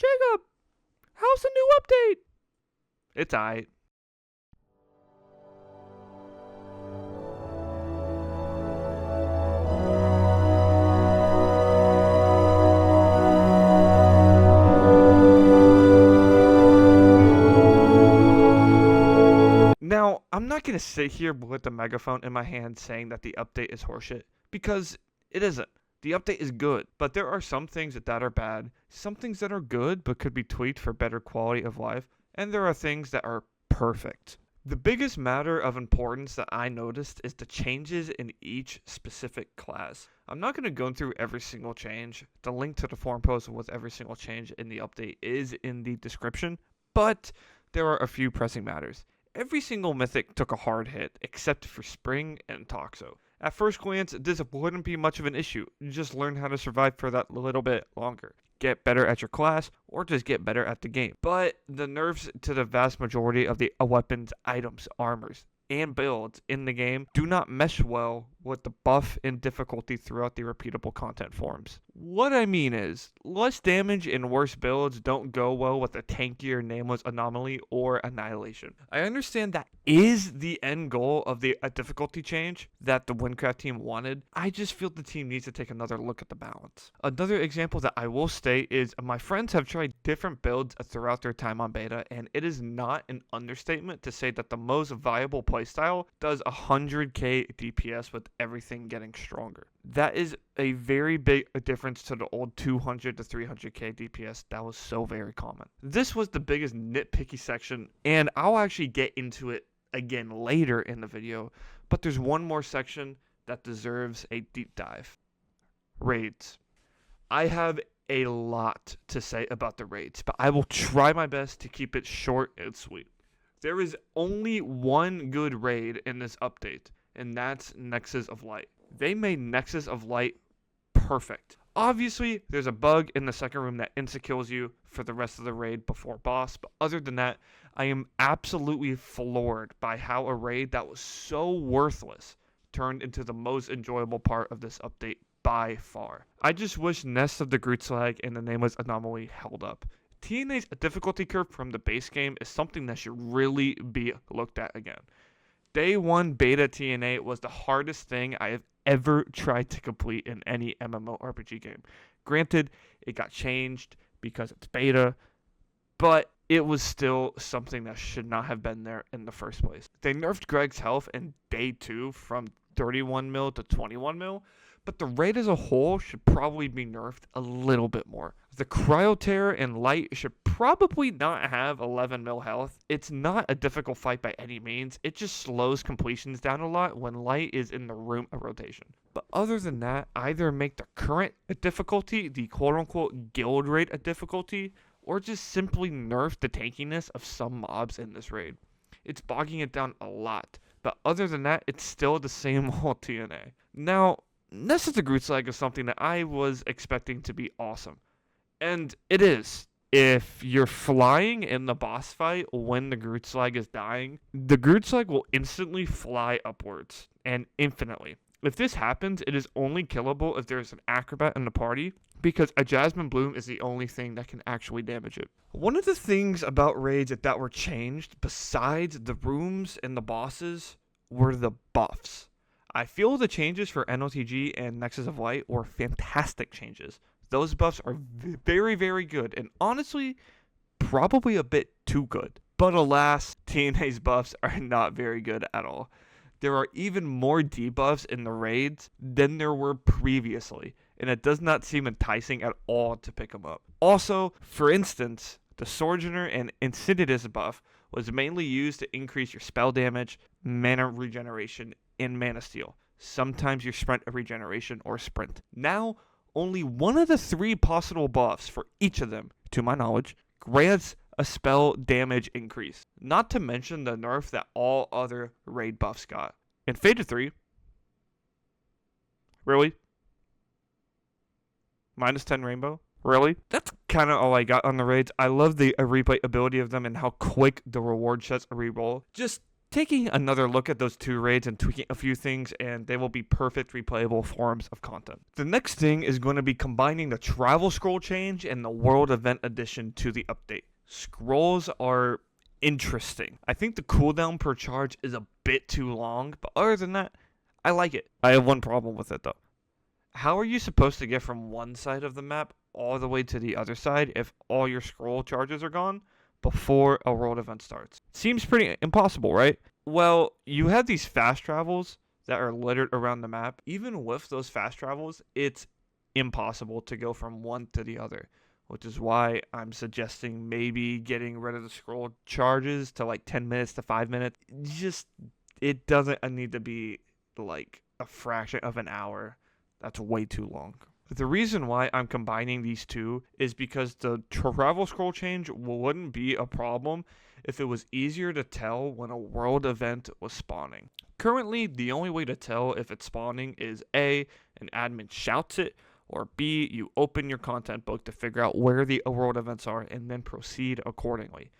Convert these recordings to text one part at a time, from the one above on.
Jacob, how's the new update? It's aight. Now, I'm not going to sit here with the megaphone in my hand saying that the update is horseshit, because it isn't. The update is good, but there are some things that are bad, some things that are good but could be tweaked for better quality of life, and there are things that are perfect. The biggest matter of importance that I noticed is the changes in each specific class. I'm not going to go through every single change. The link to the forum post with every single change in the update is in the description, but there are a few pressing matters. Every single mythic took a hard hit, except for Spring and Toxo. At first glance, this wouldn't be much of an issue. Just learn how to survive for that little bit longer. Get better at your class, or just get better at the game. But the nerfs to the vast majority of the weapons, items, armors, and builds in the game do not mesh well with the buff and difficulty throughout the repeatable content forms. What I mean is, less damage and worse builds don't go well with a tankier nameless anomaly or annihilation. I understand that is the end goal of the difficulty change that the Wynncraft team wanted. I just feel the team needs to take another look at the balance. Another example that I will state is my friends have tried different builds throughout their time on beta, and it is not an understatement to say that the most viable playstyle does 100k DPS with everything getting stronger. That is a very big difference to the old 200 to 300k DPS that was so very common. This was the biggest nitpicky section, and I'll actually get into it again later in the video, but there's one more section that deserves a deep dive. Raids. I have a lot to say about the raids, but I will try my best to keep it short and sweet. There is only one good raid in this update, and that's Nexus of Light. They made Nexus of Light perfect. Obviously, there's a bug in the second room that insta-kills you for the rest of the raid before boss, but other than that, I am absolutely floored by how a raid that was so worthless turned into the most enjoyable part of this update by far. I just wish Nest of the Grootslag and the Nameless Anomaly held up. TNA's difficulty curve from the base game is something that should really be looked at again. Day 1 beta TNA was the hardest thing I have ever tried to complete in any MMORPG game. Granted, it got changed because it's beta, but it was still something that should not have been there in the first place. They nerfed Greg's health in day 2 from 31 mil to 21 mil, but the raid as a whole should probably be nerfed a little bit more. The Cryo Terror and Light should probably not have 11 mil health. It's not a difficult fight by any means. It just slows completions down a lot when Light is in the room of rotation. But other than that, either make the current difficulty the quote-unquote guild raid difficulty, or just simply nerf the tankiness of some mobs in this raid. It's bogging it down a lot, but other than that, it's still the same old TNA. Now, Nest of the Grootslag is something that I was expecting to be awesome. And it is. If you're flying in the boss fight when the Grootslag is dying, the Grootslag will instantly fly upwards, and infinitely. If this happens, it is only killable if there's an acrobat in the party, because a Jasmine Bloom is the only thing that can actually damage it. One of the things about raids that were changed, besides the rooms and the bosses, were the buffs. I feel the changes for NOTG and Nexus of Light were fantastic changes. Those buffs are very, very good, and honestly, probably a bit too good. But alas, TNA's buffs are not very good at all. There are even more debuffs in the raids than there were previously, and it does not seem enticing at all to pick them up. Also, for instance, the Sojourner and Insidious buff was mainly used to increase your spell damage, mana regeneration, and mana steal. Sometimes your sprint regeneration or sprint. Now, only one of the 3 possible buffs for each of them, to my knowledge, grants a spell damage increase. Not to mention the nerf that all other raid buffs got. In Fated 3, really? Minus 10 Rainbow? Really? That's kind of all I got on the raids. I love the replay ability of them and how quick the reward chests reroll. Just taking another look at those 2 raids and tweaking a few things, and they will be perfect replayable forms of content. The next thing is going to be combining the travel scroll change and the world event addition to the update. Scrolls are interesting. I think the cooldown per charge is a bit too long, but other than that, I like it. I have one problem with it though. How are you supposed to get from one side of the map all the way to the other side if all your scroll charges are gone before a world event starts? Seems pretty impossible, right? Well, you have these fast travels that are littered around the map. Even with those fast travels, it's impossible to go from one to the other, which is why I'm suggesting maybe getting rid of the scroll charges to like 10 minutes to 5 minutes. Just, it doesn't need to be like a fraction of an hour. That's way too long. The reason why I'm combining these two is because the travel scroll change wouldn't be a problem if it was easier to tell when a world event was spawning. Currently, the only way to tell if it's spawning is A, an admin shouts it, or B, you open your content book to figure out where the world events are and then proceed accordingly.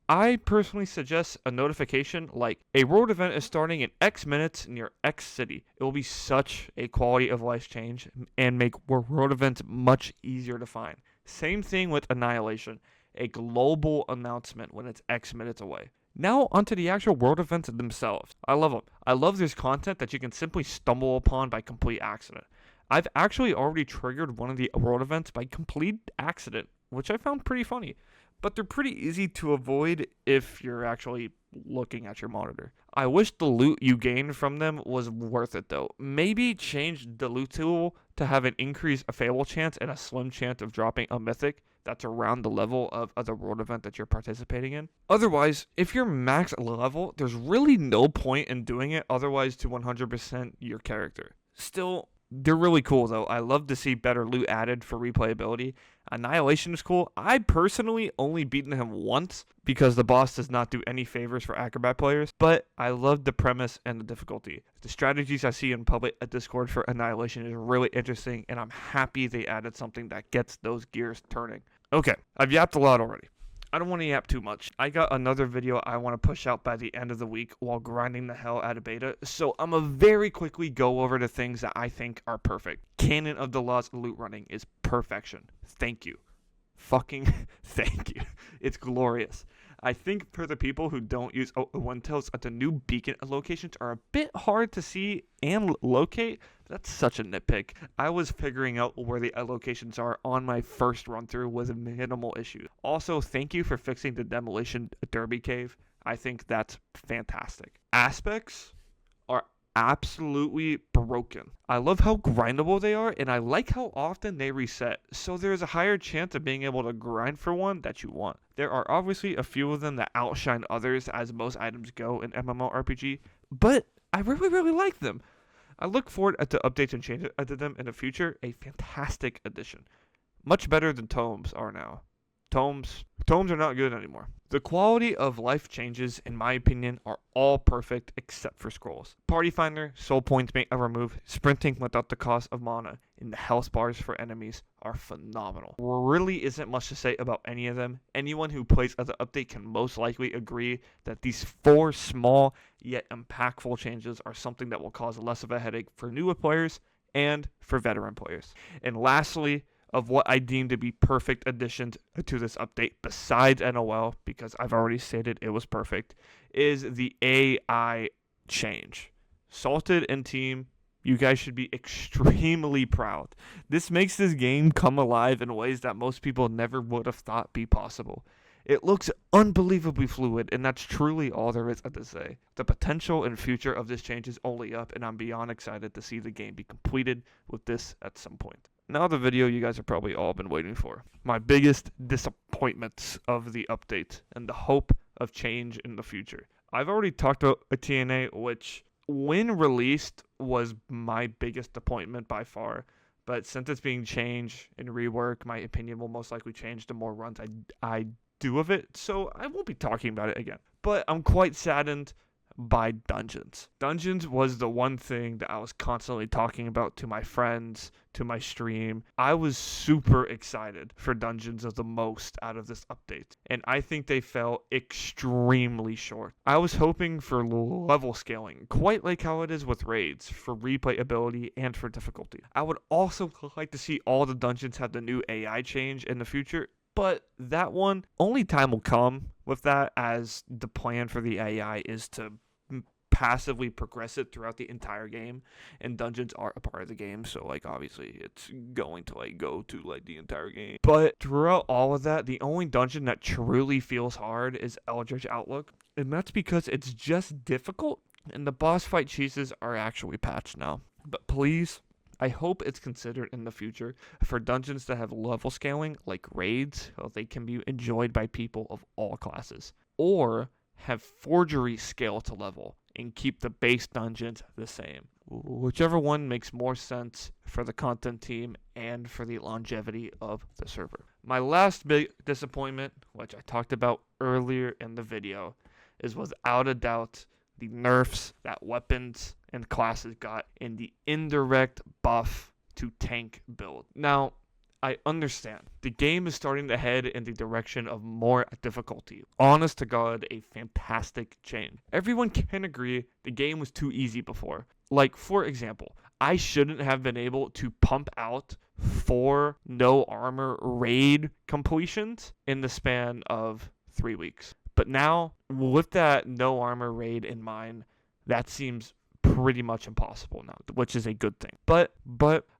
I personally suggest a notification like a world event is starting in X minutes near X city. It will be such a quality of life change and make world events much easier to find. Same thing with Annihilation, a global announcement when it's X minutes away. Now onto the actual world events themselves. I love them. I love this content that you can simply stumble upon by complete accident. I've actually already triggered one of the world events by complete accident, which I found pretty funny. But they're pretty easy to avoid if you're actually looking at your monitor. I wish the loot you gained from them was worth it though. Maybe change the loot tool to have an increased fail chance and a slim chance of dropping a mythic that's around the level of the world event that you're participating in. Otherwise, if you're max level, there's really no point in doing it otherwise to 100% your character. Still, they're really cool though. I love to see better loot added for replayability. Annihilation is cool. I personally only beaten him once because the boss does not do any favors for Acrobat players, but I love the premise and the difficulty. The strategies I see in public at Discord for Annihilation is really interesting, and I'm happy they added something that gets those gears turning. Okay, I've yapped a lot already. I don't want to yap too much. I got another video I want to push out by the end of the week while grinding the hell out of beta, so I'm going to very quickly go over the things that I think are perfect. Canon of the Lost loot running is perfection. Thank you. Fucking thank you. It's glorious. I think for the people who don't use OneTails, the new beacon locations are a bit hard to see and locate. That's such a nitpick. I was figuring out where the locations are on my first run through with minimal issues. Also, thank you for fixing the demolition derby cave. I think that's fantastic. Aspects are absolutely broken. I love how grindable they are, and I like how often they reset, so there's a higher chance of being able to grind for one that you want. There are obviously a few of them that outshine others as most items go in MMORPG, but I really like them. I look forward to updates and changes to them in the future. A fantastic addition. Much better than tomes are now. Tomes are not good anymore. The quality of life changes, in my opinion, are all perfect except for scrolls. Party Finder, soul points being removed, sprinting without the cost of mana, and the health bars for enemies are phenomenal. There really isn't much to say about any of them. Anyone who plays the update can most likely agree that these 4 small yet impactful changes are something that will cause less of a headache for newer players and for veteran players. And lastly, of what I deem to be perfect additions to this update, besides NOL, because I've already stated it was perfect, is the AI change. Salted and team, you guys should be extremely proud. This makes this game come alive in ways that most people never would have thought be possible. It looks unbelievably fluid, and that's truly all there is to say. The potential and future of this change is only up, and I'm beyond excited to see the game be completed with this at some point. Now the video you guys have probably all been waiting for. My biggest disappointments of the update and the hope of change in the future. I've already talked about a TNA, which when released was my biggest disappointment by far. But since it's being changed and reworked, my opinion will most likely change the more runs I do of it. So I won't be talking about it again. But I'm quite saddened by Dungeons. Dungeons was the one thing that I was constantly talking about to my friends, to my stream. I was super excited for Dungeons of the most out of this update, and I think they fell extremely short. I was hoping for level scaling, quite like how it is with raids, for replayability and for difficulty. I would also like to see all the dungeons have the new AI change in the future, but that one, only time will come with that, as the plan for the AI is to passively progress it throughout the entire game, and dungeons are a part of the game, so like obviously it's going to like go to like the entire game. But throughout all of that, the only dungeon that truly feels hard is Eldritch Outlook, and that's because it's just difficult, and the boss fight cheeses are actually patched now. But please, I hope it's considered in the future for dungeons that have level scaling, like raids, so they can be enjoyed by people of all classes, or have forgery scale to level and keep the base dungeons the same. Whichever one makes more sense for the content team and for the longevity of the server. My last big disappointment, which I talked about earlier in the video, is without a doubt the nerfs that weapons and classes got in the indirect buff to tank build. Now, I understand. The game is starting to head in the direction of more difficulty. Honest to God, a fantastic change. Everyone can agree the game was too easy before. Like, for example, I shouldn't have been able to pump out 4 no armor raid completions in the span of 3 weeks. But now, with that no armor raid in mind, that seems pretty much impossible now, which is a good thing. But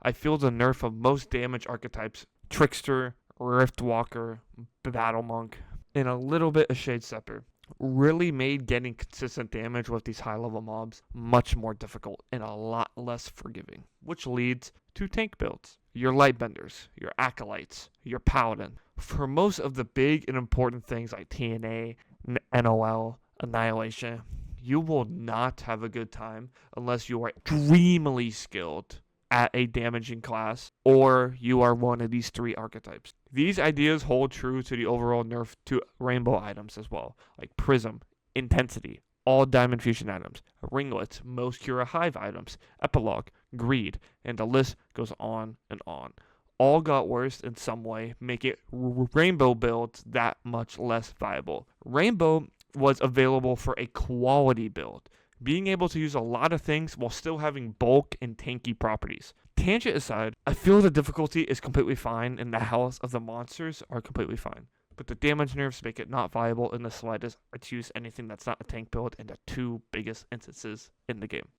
I feel the nerf of most damage archetypes, Trickster, Riftwalker, Battle Monk, and a little bit of Shade Stepper, really made getting consistent damage with these high level mobs much more difficult and a lot less forgiving, which leads to tank builds. Your Lightbenders, your Acolytes, your Paladin. For most of the big and important things like TNA, NOL, Annihilation, you will not have a good time unless you are extremely skilled at a damaging class, or you are one of these 3 archetypes. These ideas hold true to the overall nerf to rainbow items as well, like Prism, Intensity, all Diamond Fusion items, Ringlets, most Cura Hive items, Epilogue, Greed, and the list goes on and on. All got worse in some way, make it rainbow builds that much less viable. Rainbow was available for a quality build, being able to use a lot of things while still having bulk and tanky properties. Tangent aside, I feel the difficulty is completely fine and the health of the monsters are completely fine, but the damage nerfs make it not viable in the slightest to use anything that's not a tank build in the 2 biggest instances in the game.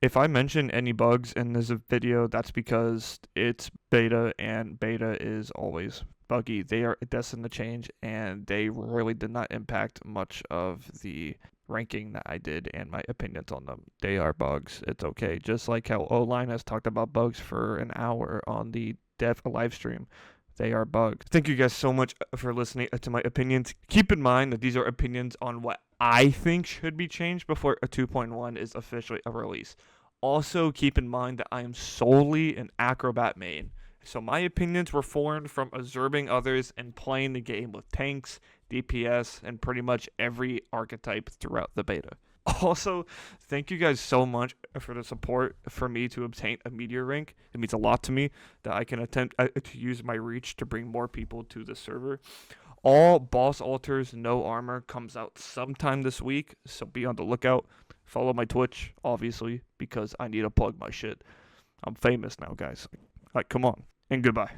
If I mention any bugs in this video, that's because it's beta, and beta is always buggy. They are destined to change, and they really did not impact much of the ranking that I did and my opinions on them. They are bugs. It's okay. Just like how O-Line has talked about bugs for an hour on the dev live stream. They are bugs. Thank you guys so much for listening to my opinions. Keep in mind that these are opinions on what I think should be changed before a 2.1 is officially a release. Also, keep in mind that I am solely an Acrobat main, so my opinions were formed from observing others and playing the game with tanks, DPS, and pretty much every archetype throughout the beta. Also, thank you guys so much for the support for me to obtain a meteor rank. It means a lot to me that I can attempt to use my reach to bring more people to the server. All boss altars, no armor, comes out sometime this week, so be on the lookout. Follow my Twitch, obviously, because I need to plug my shit. I'm famous now, guys. Like, come on. And goodbye.